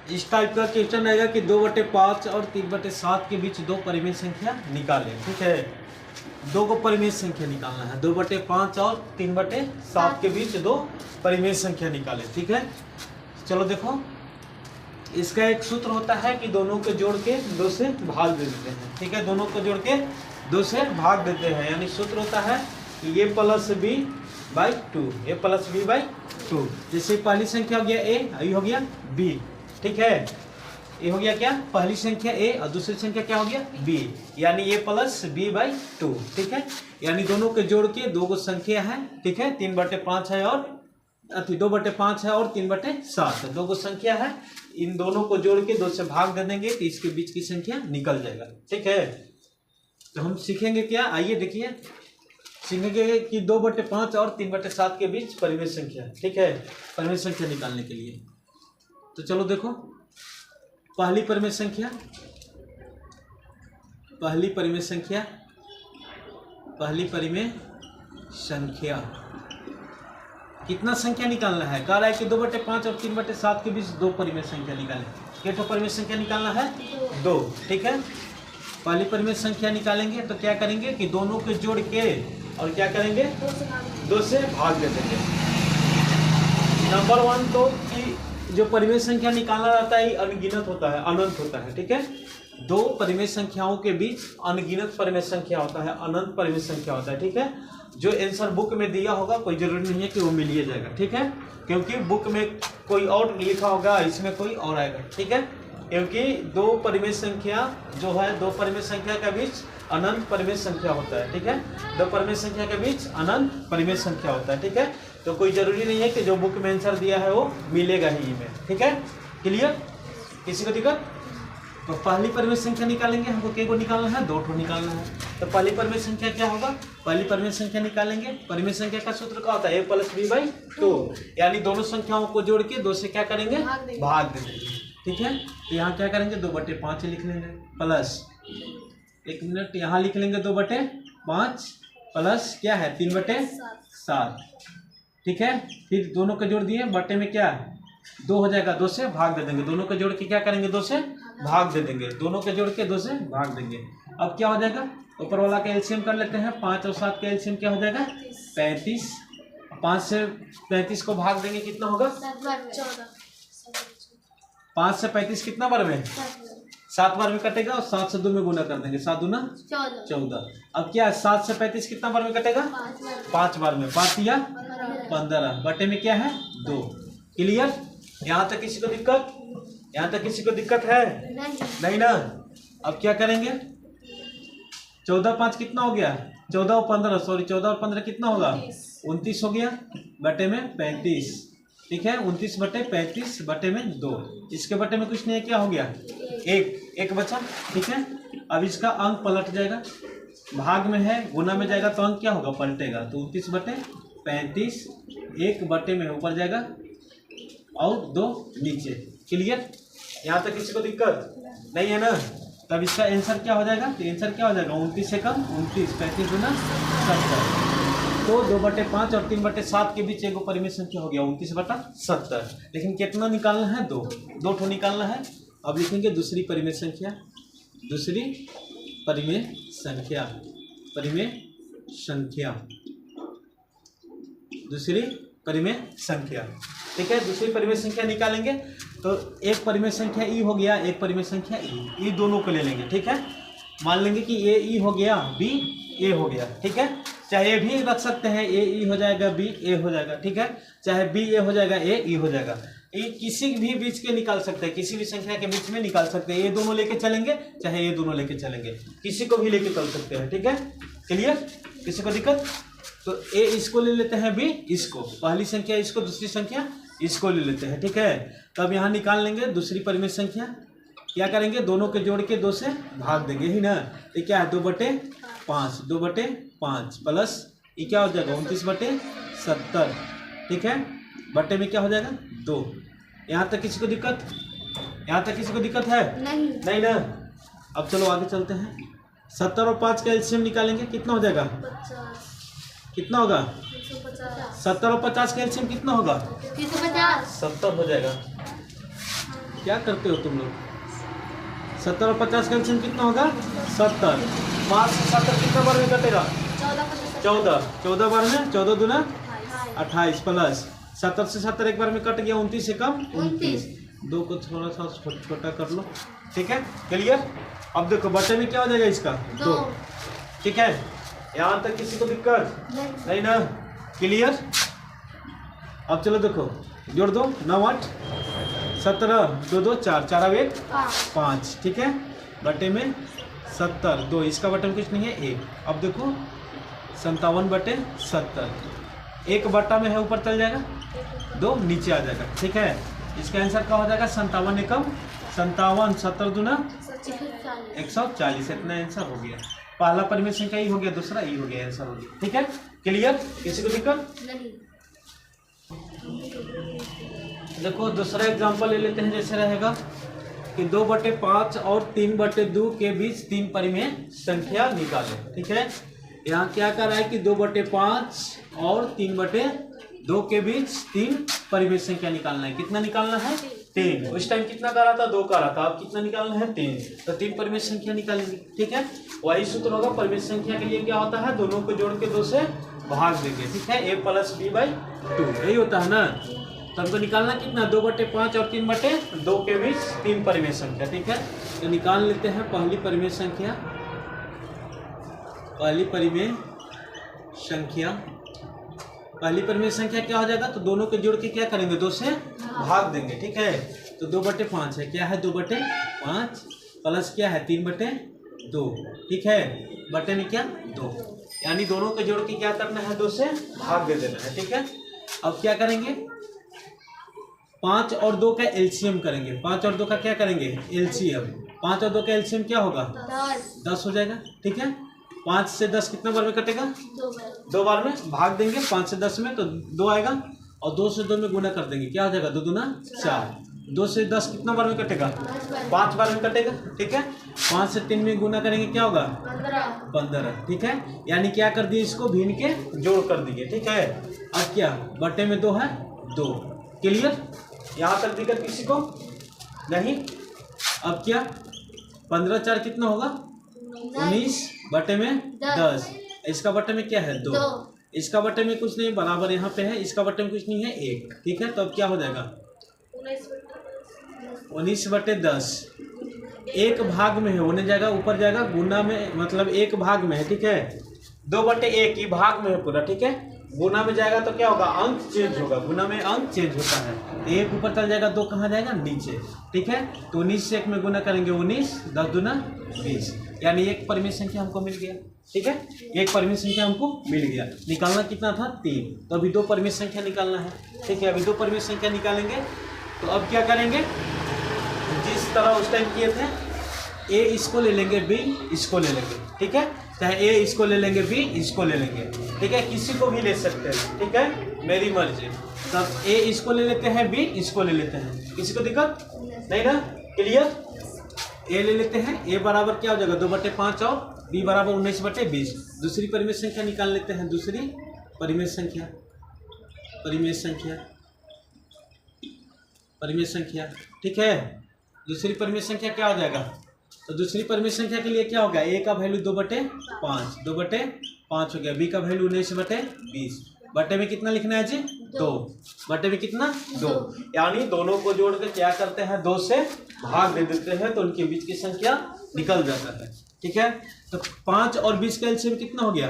इस टाइप का क्वेश्चन रहेगा कि 2/5 और 3/7 के बीच दो परिमेय संख्या निकालें। ठीक है, दो को परिमेय संख्या निकालना है। 2/5 और 3/7 के बीच दो परिमेय संख्या निकालें। ठीक है, चलो देखो, इसका एक सूत्र होता है कि दोनों को जोड़ के 2 से भाग दे देते हैं। ठीक है, दोनों को जोड़ के 2 से भाग देते हैं, यानी सूत्र होता है कि a + b/2, a + b/2। जैसे पहली संख्या हो गया a, ये हो गया b। ठीक है, ये हो गया क्या, पहली संख्या a और दूसरी संख्या क्या हो गया b, यानी a + b/2। ठीक है, यानी दोनों के जोड़ के दो गो संख्या है। ठीक है, 3/5 है और 2/5 है और 3/7 है, दो गो संख्या है। इन दोनों को जोड़ के 2 से भाग दे देंगे तो इसके बीच की संख्या निकल जाएगा। ठीक है, तो हम सीखेंगे क्या, आइए देखिए, सीखेंगे कि 2/5 और 3/7 के बीच परिमेय संख्या। ठीक है, परिमेय संख्या निकालने के लिए तो चलो देखो, पहली परिमेय संख्या, पहली परिमेय संख्या कितना संख्या निकालना है, कह रहा है कि 2/5 और 3/7 के बीच दो परिमेय संख्या निकालें। कितना परिमेय संख्या निकालना है, 2। ठीक है, पहली परिमेय संख्या निकालेंगे तो क्या करेंगे कि दोनों को जोड़ के और क्या करेंगे, 2 से भाग दे देंगे। नंबर 1 तो कि जो परिमेय संख्या निकालना रहता है अनगिनत होता है, अनंत होता है। ठीक है, दो परिमेय संख्याओं के बीच अनगिनत परिमेय संख्या होता है, अनंत परिमेय संख्या होता है। ठीक है, जो आंसर बुक में दिया होगा कोई जरूरी नहीं है कि वो मिल ही जाएगा। ठीक है, क्योंकि बुक में कोई और लिखा होगा, इसमें कोई और आएगा। ठीक है, क्योंकि दो परिमेय संख्या जो है, दो परिमेय संख्या के बीच अनंत परिमेय संख्या होता है। ठीक है, दो परिमेय संख्या के बीच अनंत परिमेय संख्या होता है। ठीक है, तो कोई जरूरी नहीं है कि जो बुक में आंसर दिया है वो मिलेगा ही में। ठीक है, क्लियर, किसी को दिक्कत? तो पहली परिमेय संख्या निकालेंगे, हमको के को निकालना है, 2 ठो निकालना है। तो पहली परिमेय संख्या क्या होगा, पहली परिमेय संख्या निकालेंगे। परिमेय संख्या का सूत्र क्या होता है, a + b/2, यानी दोनों संख्याओं को जोड़ के 2 से क्या करेंगे, भाग देंगे। ठीक है, तो यहाँ क्या करेंगे, 2/5 लिख लेंगे प्लस, एक मिनट, यहाँ लिख लेंगे 2/5 प्लस क्या है 3/7। ठीक है, फिर दोनों को जोड़ दिए, बटे में क्या है 2 हो जाएगा, 2 से भाग दे देंगे। दोनों को जोड़ के क्या करेंगे, 2 से भाग दे देंगे। दोनों को जोड़ के 2 से भाग देंगे। अब क्या हो जाएगा, ऊपर वाला का एलसीएम कर लेते हैं। 5 और 7 का एलसीएम क्या हो जाएगा, 35। 5 से 35 को भाग देंगे, कितना होगा, 5 से 35 कितना बार में, 7 बार में कटेगा, और 7 से 2 में गुना कर देंगे, 7 दूना 14। अब क्या है, 7 से 35 कितना बार में कटेगा, 5 बार में, 5 या 15, बटे में क्या है 2। क्लियर, यहाँ तक किसी को दिक्कत, यहाँ तक किसी को दिक्कत है नहीं ना। अब क्या करेंगे, 14 और 5 कितना हो गया, 14 और 15, सॉरी 14 और 15 कितना होगा, 29 हो गया, बटे में 35। ठीक है, 29/35 बटे में 2, इसके बटे में कुछ नहीं है, क्या हो गया, एक बचा। ठीक है, अब इसका अंक पलट जाएगा, भाग में है, गुना में जाएगा तो अंक क्या होगा, पलटेगा। तो 29/35 1 बटे में ऊपर जाएगा और 2 नीचे। क्लियर, यहाँ तक किसी को दिक्कत नहीं है ना। तब इसका आंसर क्या हो जाएगा, तो आंसर क्या हो जाएगा, 29 से कम 29, 35 गुना 70। तो 2/5 और 3/7 के बीच एक परिमेय संख्या हो गया 29/70। लेकिन कितना निकालना है, 2 ठो निकालना है। अब लिखेंगे दूसरी परिमेय संख्या, दूसरी परिमेय संख्या, परिमेय संख्या, दूसरी परिमेय संख्या। ठीक है, दूसरी परिमेय संख्या निकालेंगे तो एक परिमेय संख्या ई हो गया, एक परिमेय संख्या ई दोनों को ले लेंगे। ठीक है, मान लेंगे कि ए ई हो गया, बी ए हो गया। ठीक है, चाहे ए भी रख सकते हैं, ए ई हो जाएगा, बी ए हो जाएगा। ठीक है, चाहे बी ए हो जाएगा, ए ई हो जाएगा। ये किसी भी बीच के निकाल सकते हैं, किसी भी संख्या के बीच में निकाल सकते हैं। ये दोनों लेके चलेंगे, चाहे ये दोनों लेके चलेंगे, किसी को भी लेके चल सकते हैं। ठीक है, क्लियर, किसी को दिक्कत? तो ए इसको ले लेते हैं, बी इसको, पहली संख्या इसको, दूसरी संख्या इसको ले लेते हैं। ठीक है, तब यहाँ निकाल लेंगे दूसरी परिमेय संख्या। क्या करेंगे, दोनों के जोड़ के 2 से भाग देंगे ही ना। ये क्या है, 2/5, 2/5 प्लस ये क्या हो जाएगा 29/70। ठीक है, बटे में क्या हो जाएगा 2। यहाँ तक किसी को दिक्कत, यहाँ तक किसी को दिक्कत है नहीं ना। अब चलो आगे चलते हैं। 70 और 5 का एलसीएम निकालेंगे, कितना हो जाएगा, कितना होगा, 70 और 50 का एलसीएम कितना होगा, 70 हो जाएगा। क्या करते हो तुम लोग? 70 और 50 का एलसीएम कितना होगा? 70। 5 से 70 कितना बार में कटेगा? 14 बार में। 14 दूना 28 प्लस 70 से 70 एक बार में कट गया, 29 से कम 29। 2 को थोड़ा सा छोटा कर लो, ठीक है, क्लियर। अब देखो बटे में क्या हो जाएगा इसका? 2, ठीक है। यहाँ तक किसी को दिक्कत नहीं ना? क्लियर। अब चलो देखो जोड़ दो, 9 8 17, 2 2 4, 4 अब 1 5, ठीक है। बटे में 70, 2, इसका बटे में कुछ नहीं है 1। अब देखो 57/70, 1 बट्टा में है ऊपर चल जाएगा, 2 नीचे आ जाएगा, ठीक है। इसका आंसर क्या हो जाएगा? 57 एकम 57, 70 दूना 140। इतना आंसर हो गया। पहला परिमेय संख्या ई हो गया, दूसरा ई हो गया, आंसर हो गया, ठीक है, क्लियर। किसी को दिक्कत नहीं? देखो दूसरा एग्जांपल ले लेते हैं। जैसे रहेगा कि 2/5 और 3/2 के बीच 3 परिमेय संख्या निकालें, ठीक है। यहाँ क्या कर रहा है कि 2/5 और 3/2 के बीच 3 परिमेय संख्या निकालना है। कितना निकालना है? 3। उस टाइम कितना कर रहा था? 2 कर रहा था। अब कितना निकालना है? 3। तो 3 परिमेय संख्या निकालेंगे, ठीक है। वही सूत्र होगा। परिमेय संख्या के लिए क्या होता है? दोनों को जोड़ के 2 से भाग देंगे, ठीक है। a + b/2 यही होता है ना। तो हमको निकालना कितना? 2/5 और 3/2 के बीच 3 परिमेय संख्या, ठीक है। तो निकाल लेते हैं पहली परिमेय संख्या। पहली परिमेय संख्या क्या हो जाएगा? तो दोनों को जोड़ के क्या करेंगे? 2 से भाग देंगे, ठीक है। तो 2/5 है, क्या है? 2/5 प्लस क्या है? 3/2, ठीक है। बटे में क्या? 2, यानी दोनों को जोड़ के क्या करना है? 2 से भाग दे देना है, ठीक है। अब क्या करेंगे? 5 और 2 का एलसीएम करेंगे। 5 और 2 का क्या करेंगे? एलसीएम। 5 और 2 का एलसीएम क्या होगा? 10 हो जाएगा, ठीक है। 5 से 10 कितना बार में कटेगा? 2 बार में। भाग देंगे 5 से 10 में तो 2 आएगा, और 2 से 2 में गुना कर देंगे, क्या हो जाएगा? 2 दूना 4। 2 से 10 कितना बार में कटेगा? 5 बार में कटेगा, ठीक है। 5 से 3 में गुना करेंगे, क्या होगा? 15, ठीक है। यानी क्या कर दिए? इसको भीन के जोड़ कर दिए, ठीक है। अब क्या? बटे में 2 है, 2, क्लियर। यहाँ तक दिक्कत किसी को नहीं? अब क्या? 15 4 कितना होगा? 19 बटे में 10। इसका बटे में क्या है? 2। इसका बटे में कुछ नहीं, बराबर यहाँ पे है। इसका बटे में कुछ नहीं है, 1, ठीक है। तो अब क्या हो जाएगा? 19/10 एक भाग में है, होने जाएगा ऊपर जाएगा, गुना में मतलब एक भाग में है, ठीक है। 2/1 ही भाग में है पूरा, ठीक है। गुना में जाएगा तो क्या होगा? अंक चेंज होगा। गुना में अंक चेंज होता है। 1 ऊपर चल जाएगा, 2 कहाँ जाएगा? नीचे, ठीक है। तो 19 से 1 में गुना करेंगे, 19, 10 दूना 20, यानी एक परिमेय संख्या हमको मिल गया, ठीक है। एक परिमेय संख्या हमको मिल गया। निकालना कितना था? 3। तो अभी 2 परिमेय संख्या निकालना है, ठीक है। अभी 2 परिमेय संख्या निकालेंगे। तो अब क्या करेंगे? जिस तरह उस टाइम किए थे, ए इसको ले लेंगे, बी इसको ले लेंगे, ठीक है। चाहे ए इसको ले लेंगे, बी इसको ले लेंगे, ठीक है। किसी को भी ले सकते हैं, ठीक है, मेरी मर्जी। तब ए इसको ले लेते हैं, बी इसको ले लेते हैं, किसी को दिक्कत नहीं ना? क्लियर। ए ले लेते हैं। ए बराबर क्या हो जाएगा? 2/5 और बी बराबर 19/20। दूसरी परिमेय संख्या निकाल लेते हैं। दूसरी परिमेय संख्या, ठीक है। दूसरी परिमेय संख्या क्या हो जाएगा? तो दूसरी परिमेय संख्या के लिए क्या होगा? ए का वैल्यू 2/5, 2/5 हो गया। बी का वैल्यू 19/20। बटे में कितना लिखना है जी? 2। बटे में कितना? 2। यानी दोनों को जोड़ के क्या करते हैं? 2 से भाग दे देते हैं, तो उनके बीच की संख्या निकल जाता है, ठीक है। तो 5 और 20 का एलसीएम कितना हो गया?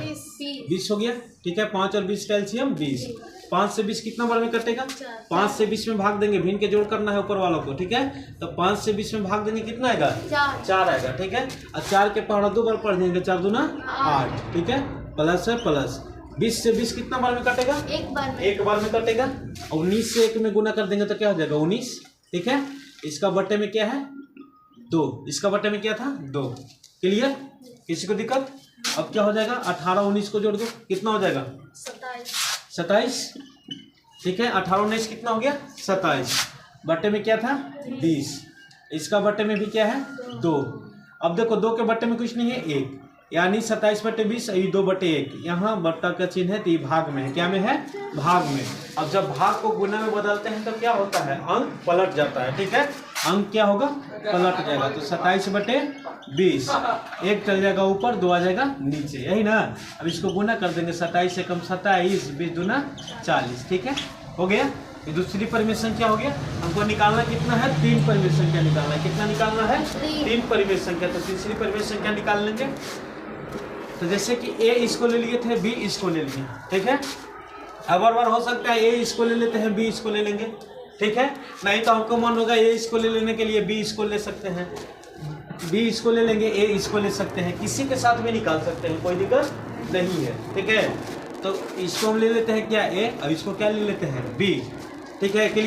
20 हो गया, ठीक है। 5 और 20 का एलसीएम 20। 5 से 20 कितना बार में कटेगा? 5 से 20 में भाग देंगे, भिन्न के जोड़ करना है ऊपर वालों को, ठीक है। तो 5 से 20 में भाग देंगे, कितना आएगा? 4 आएगा, ठीक है। और 4 के पहाड़ा 2 बार पढ़ देंगे, 4 दूना 8, ठीक है। प्लस है प्लस। 20 से 20 कितना बार में कटेगा? एक बार में कटेगा। और 19 से 1 में गुना कर देंगे तो क्या हो जाएगा? 19, ठीक है। इसका बटे में क्या है? 2। इसका बटे में क्या था? 2। क्लियर। किसी को दिक्कत? अब क्या हो जाएगा? 18 19 को जोड़ दो, कितना हो जाएगा? 27, ठीक है। 18 19 कितना हो गया? 27। बटे में क्या था? 20। इसका बटे में भी क्या है? 2। अब देखो 2 के बटे में कुछ नहीं है, 1, यानी 27/20, 2/1। यहाँ बट्टा का चिन्ह है, तो ये भाग में है। क्या में है? भाग में। अब जब भाग को गुना में बदलते हैं तो क्या होता है? अंक पलट जाता है, ठीक है। अंक क्या होगा, पलट जाएगा। तो 27/20, एक चल जाएगा ऊपर, 2 आ जाएगा नीचे, यही ना। अब इसको गुना कर देंगे, 27 से कम 27, 20 दूना 40, ठीक है, हो गया। ये दूसरी परिमेय संख्या हो गया। हमको निकालना कितना है, 3 परिमेय संख्या निकालना है। कितना निकालना है, 3 परिमेय संख्या। तो तीसरी परिमेय संख्या निकाल लेंगे। तो जैसे कि ए इसको ले लिए थे, बी इसको ले लिए, ठीक है। अब बार हो सकता है ए इसको ले लेते हैं, बी इसको ले लेंगे, ठीक है। नहीं तो हमको मन होगा ए इसको ले लेने के लिए बी इसको ले सकते हैं, बी इसको ले लेंगे, ए इसको ले सकते हैं, किसी के साथ भी निकाल सकते हैं, कोई दिक्कत नहीं है, ठीक है। तो इसको हम ले लेते हैं क्या, ए, और इसको क्या ले लेते हैं, बी, ठीक है।